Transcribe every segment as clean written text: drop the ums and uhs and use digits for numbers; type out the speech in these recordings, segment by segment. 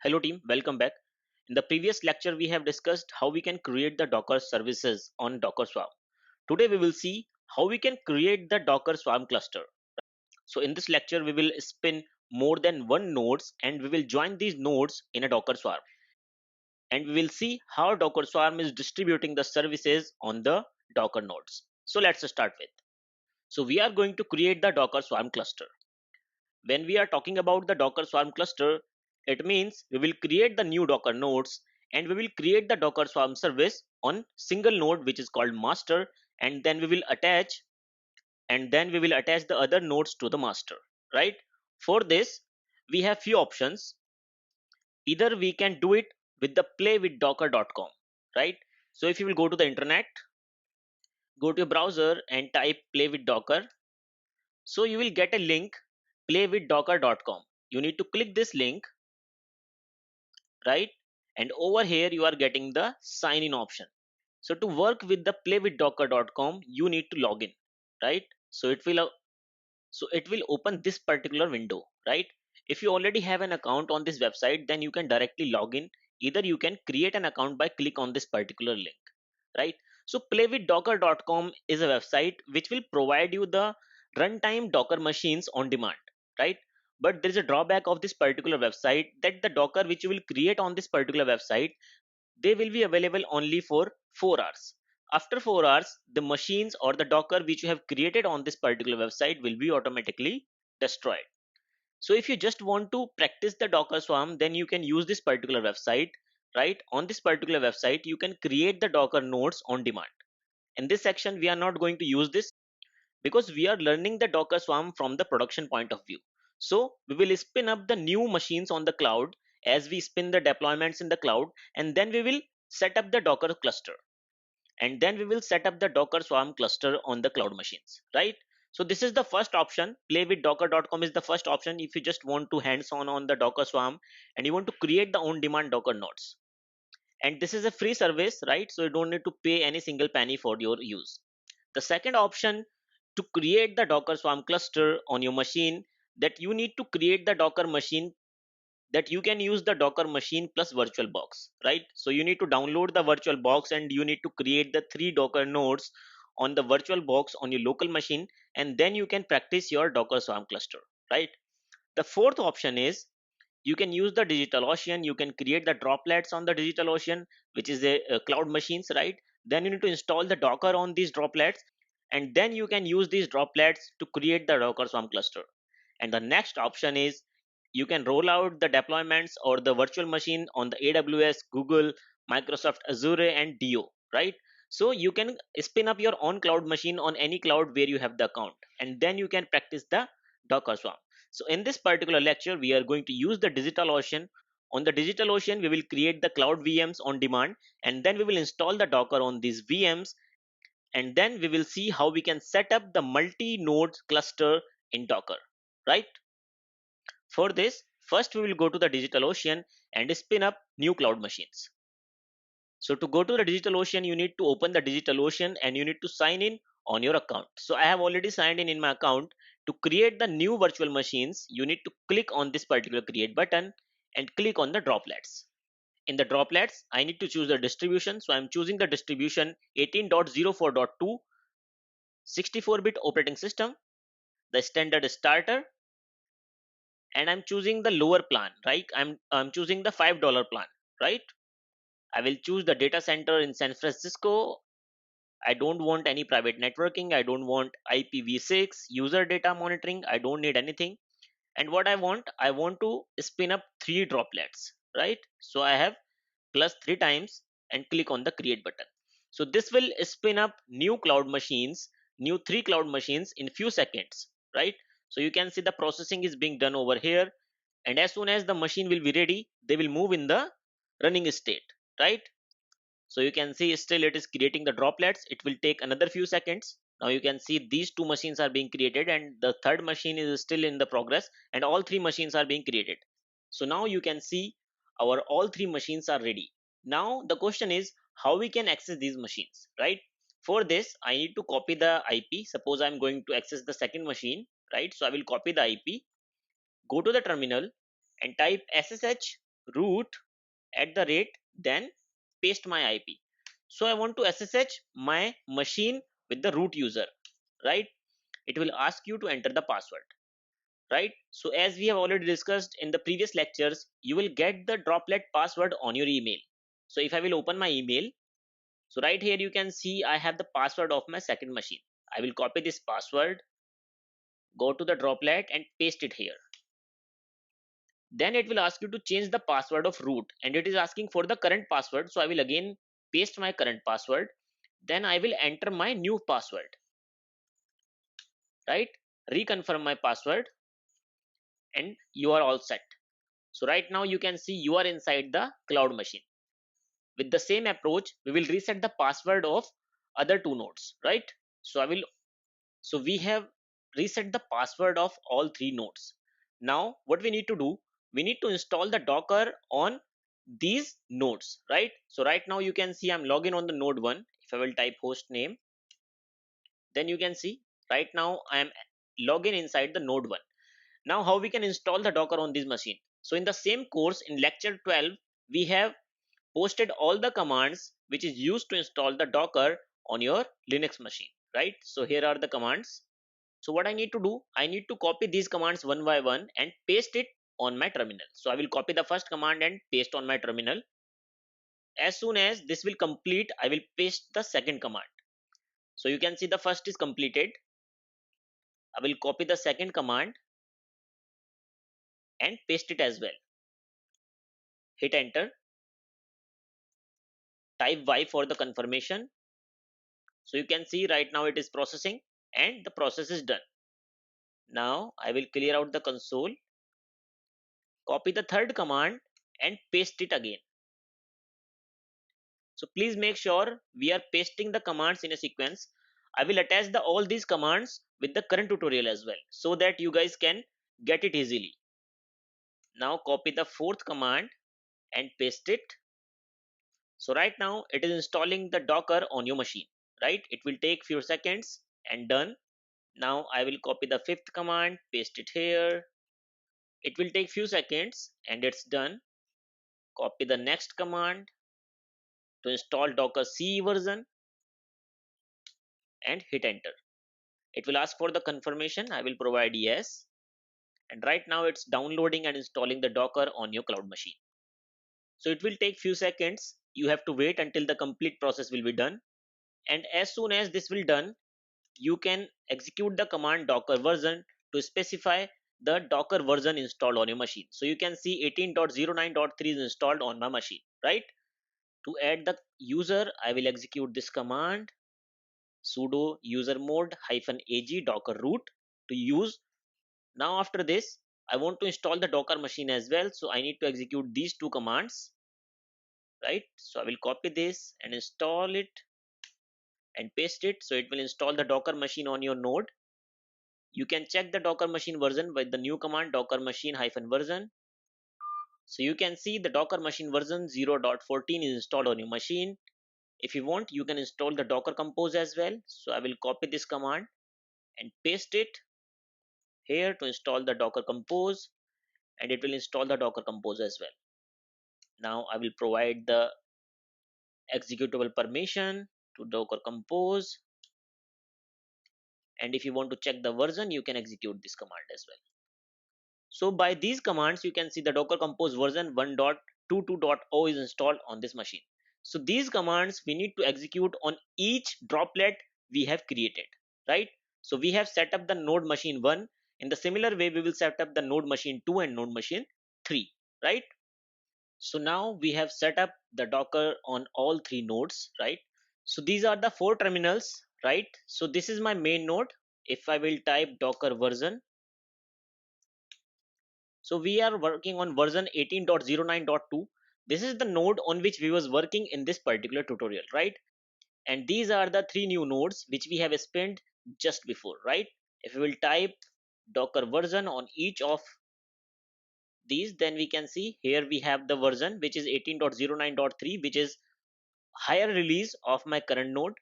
Hello team, welcome back. In the previous lecture, we have discussed how we can create the Docker services on Docker Swarm. Today we will see how we can create the Docker Swarm cluster. So in this lecture, we will spin more than one nodes and we will join these nodes in a Docker Swarm. And we will see how Docker Swarm is distributing the services on the Docker nodes. So let's start with. So we are going to create the Docker Swarm cluster. When we are talking about the Docker Swarm cluster, it means we will create the new Docker nodes and we will create the Docker Swarm service on single node which is called master, and then we will attach the other nodes to the master, right? For this, we have few options. Either we can do it with the playwithdocker.com, right? So if you will go to the internet, go to your browser and type play with docker, so you will get a link playwithdocker.com. You need to click this link, right? And over here you are getting the sign in option. So to work with the playwithdocker.com, you need to log in, right? So it will open this particular window, right? If you already have an account on this website, then you can directly log in. Either you can create an account by click on this particular link, right? So playwithdocker.com is a website which will provide you the runtime Docker machines on demand, right? But there is a drawback of this particular website, that the Docker which you will create on this particular website, they will be available only for 4 hours. After 4 hours, the machines or the Docker which you have created on this particular website will be automatically destroyed. So if you just want to practice the Docker Swarm, then you can use this particular website, right? On this particular website, you can create the Docker nodes on demand. In this section, we are not going to use this because we are learning the Docker Swarm from the production point of view. So we will spin up the new machines on the cloud as we spin the deployments in the cloud, and then we will set up the Docker cluster, and then we will set up the Docker Swarm cluster on the cloud machines, right? So this is the first option. Playwithdocker.com is the first option if you just want to hands on the Docker Swarm and you want to create the on-demand Docker nodes. And this is a free service, right? So you don't need to pay any single penny for your use. The second option, to create the Docker Swarm cluster on your machine, that you need to create the Docker machine, that you can use the Docker machine plus VirtualBox, right? So you need to download the VirtualBox and you need to create the 3 Docker nodes on the VirtualBox on your local machine, and then you can practice your Docker Swarm cluster, right? The fourth option is you can use the DigitalOcean. You can create the droplets on the DigitalOcean, which is a cloud machines, right? Then you need to install the Docker on these droplets, and then you can use these droplets to create the Docker Swarm cluster. And the next option is you can roll out the deployments or the virtual machine on the AWS, Google, Microsoft Azure, and DO, right? So you can spin up your own cloud machine on any cloud where you have the account, and then you can practice the Docker Swarm. So in this particular lecture, we are going to use the DigitalOcean. On the DigitalOcean, we will create the cloud VMs on demand, and then we will install the Docker on these VMs, and then we will see how we can set up the multi-node cluster in Docker, right? For this, first we will go to the DigitalOcean and spin up new cloud machines. So to go to the DigitalOcean, you need to open the DigitalOcean and you need to sign in on your account. So I have already signed in my account. To create the new virtual machines, you need to click on this particular create button and click on the droplets. In the droplets, I need to choose the distribution. So I'm choosing the distribution 18.04.2, 64-bit operating system, the standard starter, and I'm choosing the lower plan, right? I'm choosing the $5 plan, right? I will choose the data center in San Francisco. I don't want any private networking. I don't want IPv6 user data monitoring. I don't need anything. And what I want to spin up 3 droplets, right? So I have plus 3 times and click on the create button. So this will spin up new cloud machines, new 3 cloud machines in few seconds, right? So you can see the processing is being done over here, and as soon as the machine will be ready, they will move in the running state, right? So you can see still it is creating the droplets. It will take another few seconds. Now you can see these 2 machines are being created and the third machine is still in the progress, and all 3 machines are being created. So now you can see our all 3 machines are ready. Now the question is how we can access these machines, right? For this, I need to copy the IP. Suppose I'm going to access the second machine, right? So I will copy the IP, go to the terminal and type ssh root at the rate, then paste my IP. So I want to SSH my machine with the root user, right? It will ask you to enter the password, right? So as we have already discussed in the previous lectures, you will get the droplet password on your email. So if I will open my email, so right here you can see I have the password of my second machine. I will copy this password, go to the droplet and paste it here. Then it will ask you to change the password of root, and it is asking for the current password. So I will again paste my current password. Then I will enter my new password, right? Reconfirm my password, and you are all set. So right now you can see you are inside the cloud machine. With the same approach, we will reset the password of other two nodes, right? So we have reset the password of all three nodes. Now what we need to do, we need to install the Docker on these nodes, right? So right now you can see I'm logging on the node 1. If I will type host name, then you can see right now I am logging inside the node 1. Now how we can install the Docker on this machine? So in the same course in lecture 12, we have posted all the commands which is used to install the Docker on your Linux machine, right? So here are the commands. So what I need to do, I need to copy these commands one by one and paste it on my terminal. So I will copy the first command and paste on my terminal. As soon as this will complete, I will paste the second command. So you can see the first is completed. I will copy the second command and paste it as well. Hit enter. Type Y for the confirmation. So you can see right now it is processing and the process is done. Now I will clear out the console, copy the third command and paste it again. So please make sure we are pasting the commands in a sequence. I will attach all these commands with the current tutorial as well, so that you guys can get it easily. Now copy the fourth command and paste it. So right now it is installing the Docker on your machine, right? It will take few seconds and done. Now I will copy the fifth command, paste it here. It will take few seconds and it's done. Copy the next command to install Docker CE version and hit enter. It will ask for the confirmation. I will provide yes. And right now it's downloading and installing the Docker on your cloud machine. So it will take few seconds. You have to wait until the complete process will be done. And as soon as this will done, you can execute the command docker version to specify the Docker version installed on your machine. So you can see 18.09.3 is installed on my machine, right? To add the user, I will execute this command sudo usermod -ag docker root to use. Now after this, I want to install the Docker machine as well, so I need to execute these two commands, right? So I will copy this and install it and paste it, so it will install the Docker machine on your node. You can check the Docker machine version by the new command docker machine -version. So you can see the Docker machine version 0.14 is installed on your machine. If you want, you can install the Docker Compose as well. So I will copy this command and paste it here to install the Docker Compose, and it will install the Docker Compose as well. Now I will provide the executable permission to Docker Compose, and if you want to check the version, you can execute this command as well. So by these commands, you can see the Docker Compose version 1.22.0 is installed on this machine. So these commands we need to execute on each droplet we have created, right? So we have set up the node machine 1. In the similar way, we will set up the node machine 2 and node machine 3, right? So now we have set up the Docker on all three nodes, right? So these are the four terminals, right? So this is my main node. If I will type Docker version, so we are working on version 18.09.2. This is the node on which we was working in this particular tutorial, right? And these are the three new nodes which we have spent just before, right? If we will type Docker version on each of these, then we can see here we have the version which is 18.09.3, which is higher release of my current node.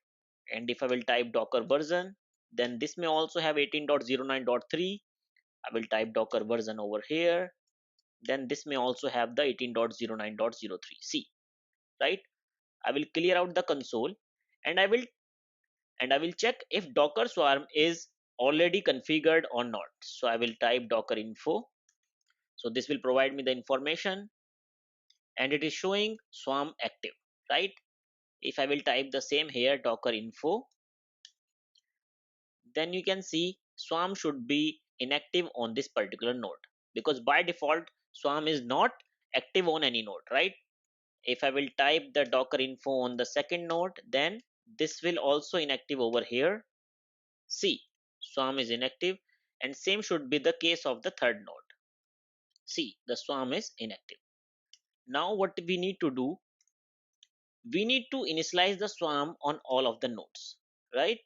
And if I will type Docker version, then this may also have 18.09.3. I will type Docker version over here. then this may also have the 18.09.03. See, right? I will clear out the console, and I will check if Docker Swarm is already configured or not. So I will type docker info. So this will provide me the information, and it is showing Swarm active, right? If I will type the same here, docker info, then you can see Swarm should be inactive on this particular node, because by default Swarm is not active on any node, right? If I will type the docker info on the second node, then this will also inactive over here. See, Swarm is inactive, and same should be the case of the third node. See, the Swarm is inactive. Now what we need to do, we need to initialize the Swarm on all of the nodes, right?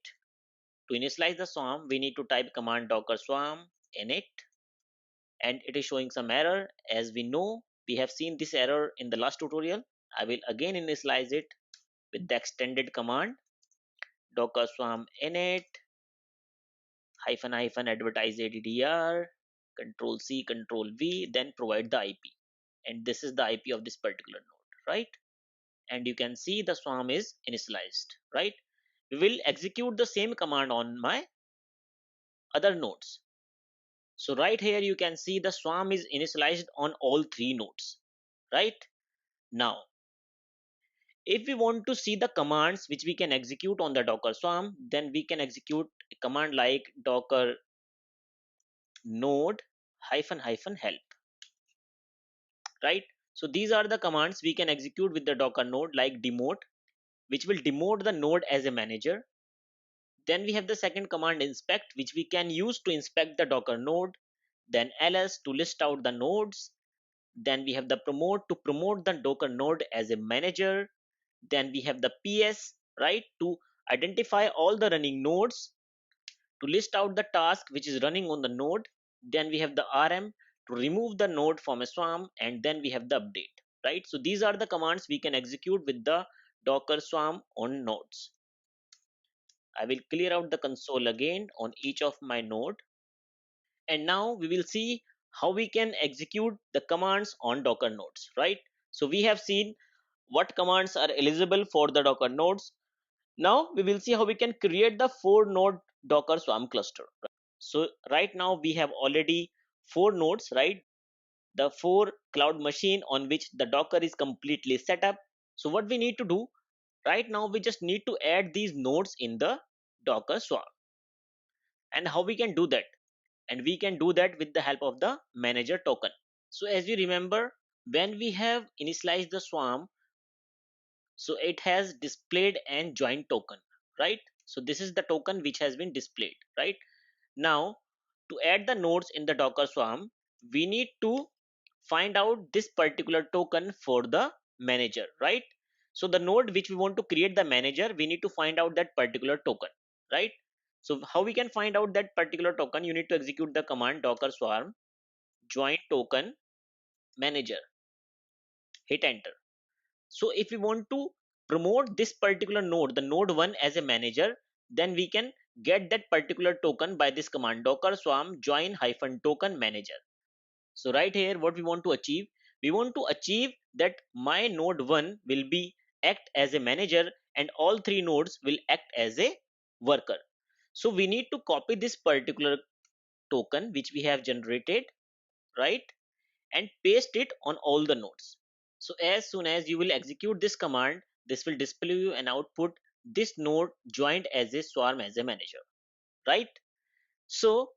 To initialize the Swarm, we need to type command docker swarm init, and it is showing some error. As we know, we have seen this error in the last tutorial. I will again initialize it with the extended command docker swarm init hyphen hyphen advertise addr control c control v, then provide the IP, and this is the IP of this particular node, right? And you can see the swarm is initialized, right? We will execute the same command on my other nodes. So right here you can see the swarm is initialized on all three nodes, right? Now if we want to see the commands which we can execute on the docker swarm, then we can execute a command like docker node hyphen hyphen help, right? So these are the commands we can execute with the docker node, like demote, which will demote the node as a manager. Then we have the second command inspect, which we can use to inspect the docker node. Then ls to list out the nodes. Then we have the promote to promote the docker node as a manager. Then we have the ps, right, to identify all the running nodes, to list out the task which is running on the node. Then we have the rm to remove the node from a swarm, and then we have the update, right? So these are the commands we can execute with the docker swarm on nodes. I will clear out the console again on each of my node, and now we will see how we can execute the commands on docker nodes, right? So we have seen what commands are eligible for the docker nodes. Now we will see how we can create the 4 node docker swarm cluster. So right now we have already 4 nodes, right? The 4 cloud machine on which the docker is completely set up. So what we need to do right now, we just need to add these nodes in the docker swarm. And how we can do that? And we can do that with the help of the manager token. So as you remember, when we have initialized the swarm, so it has displayed and joined token, right? So this is the token which has been displayed, right? Now to add the nodes in the docker swarm, we need to find out this particular token for the manager, right? So the node which we want to create the manager, we need to find out that particular token, right? So how we can find out that particular token? You need to execute the command docker swarm join token manager, hit enter. So if we want to promote this particular node, the node 1, as a manager, then we can get that particular token by this command docker swarm join hyphen token manager. So right here what we want to achieve, we want to achieve that my node 1 will be act as a manager and all 3 nodes will act as a worker. So we need to copy this particular token which we have generated, right, and paste it on all the nodes. So as soon as you will execute this command, this will display you an output, this node joined as a swarm as a manager, right? So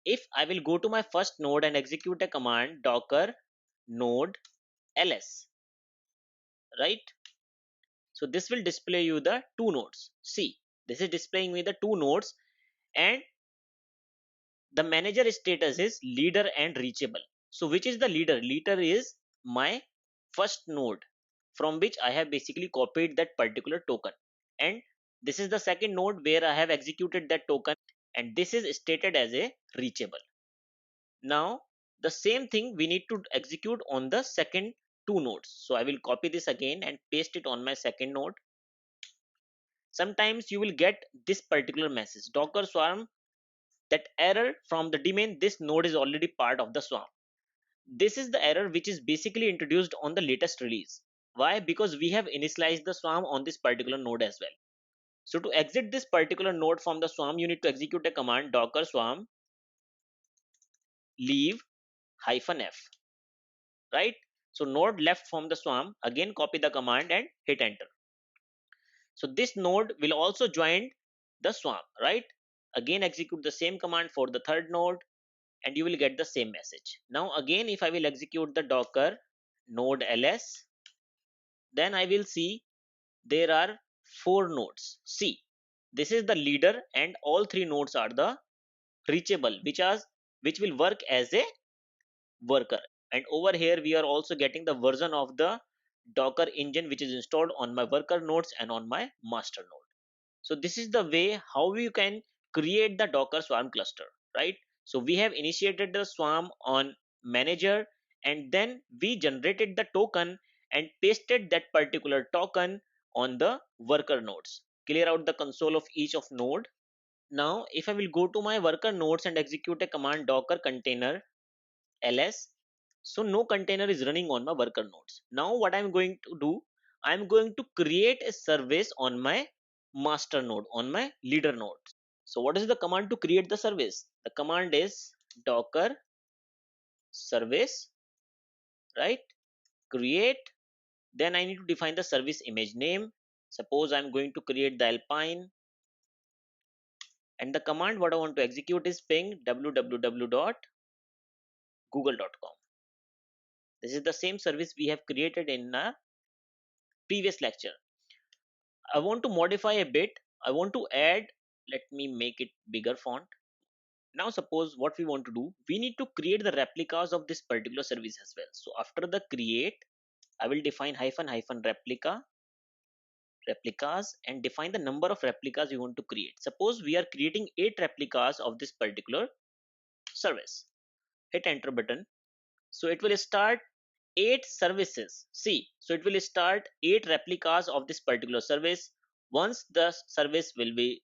if I will go to my first node and execute a command docker node ls, right? So this will display you the 2 nodes. See, this is displaying me the 2 nodes, and the manager status is leader and reachable. So which is the leader? Leader is my first node from which I have basically copied that particular token, and this is the second node where I have executed that token, and this is stated as a reachable. Now the same thing we need to execute on the second 2 nodes. So I will copy this again and paste it on my second node. Sometimes you will get this particular message, docker swarm, that error from the daemon, this node is already part of the swarm. This is the error which is basically introduced on the latest release. Why? Because we have initialized the swarm on this particular node as well. So to exit this particular node from the swarm, you need to execute a command docker swarm leave -f, right? So node left from the swarm, again copy the command and hit enter. So this node will also join the swarm, right? Again execute the same command for the third node and you will get the same message. Now again, if I will execute the docker node ls, then I will see there are 4 nodes. See, this is the leader and all 3 nodes are the reachable, which will work as a worker. And over here we are also getting the version of the docker engine which is installed on my worker nodes and on my master node. So this is the way how you can create the docker swarm cluster, right? So we have initiated the swarm on manager and then we generated the token and pasted that particular token on the worker nodes. Clear out the console of each of node. Now if I will go to my worker nodes and execute a command docker container ls, so no container is running on my worker nodes. Now what I'm going to do, I'm going to create a service on my master node, on my leader node. So what is the command to create the service? The command is docker service, right? Create. Then I need to define the service image name. Suppose I'm going to create the alpine, and the command what I want to execute is ping www.google.com. This is the same service we have created in a previous lecture. I want to modify a bit. I want to add, let me make it bigger font. Now suppose what we want to do, we need to create the replicas of this particular service as well. So after the create, I will define replicas and define the number of replicas we want to create. Suppose we are creating 8 replicas of this particular service. Hit enter button. So it will start 8 services. See, so it will start 8 replicas of this particular service. Once the service will be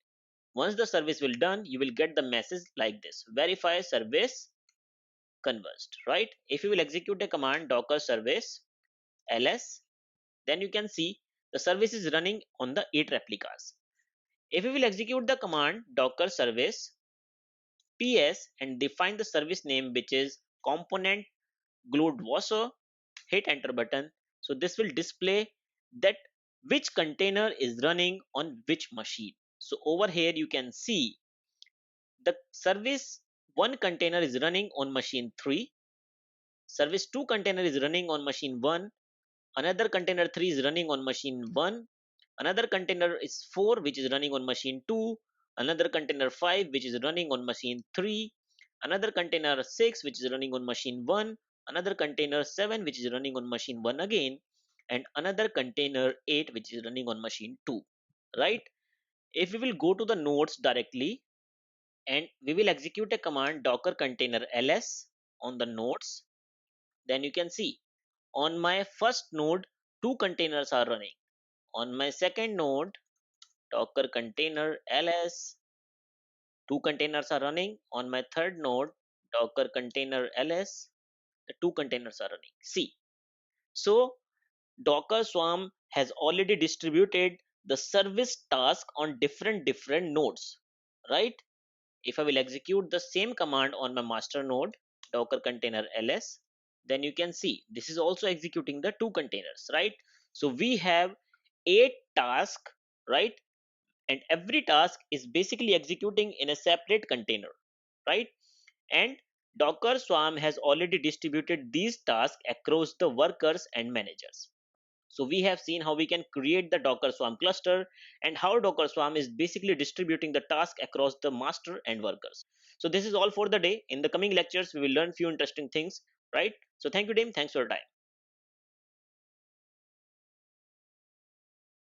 Once the service will done, you will get the message like this: verify service conversed, right? If you will execute a command docker service ls, then you can see the service is running on the 8 replicas. If you will execute the command docker service ps and define the service name which is component glued washer, hit enter button. So this will display that which container is running on which machine. So over here you can see the service 1 container is running on machine 3, service 2 container is running on machine 1, another container 3 is running on machine 1, another container is 4 which is running on machine 2, another container 5 which is running on machine 3, another container 6 which is running on machine 1, another container 7 which is running on machine 1 again, and another container 8 which is running on machine 2, right? If we will go to the nodes directly and we will execute a command docker container ls on the nodes, then you can see on my first node 2 containers are running, on my second node docker container ls 2 containers are running, on my third node docker container ls the 2 containers are running. See, so docker swarm has already distributed the service task on different nodes, right? If I will execute the same command on my master node docker container ls, then you can see this is also executing the 2 containers, right? So we have 8 tasks, right? And every task is basically executing in a separate container, right? And docker swarm has already distributed these tasks across the workers and managers. So we have seen how we can create the docker swarm cluster and how docker swarm is basically distributing the task across the master and workers. So this is all for the day. In the coming lectures we will learn few interesting things, right? So thank you, Dame. Thanks for your time.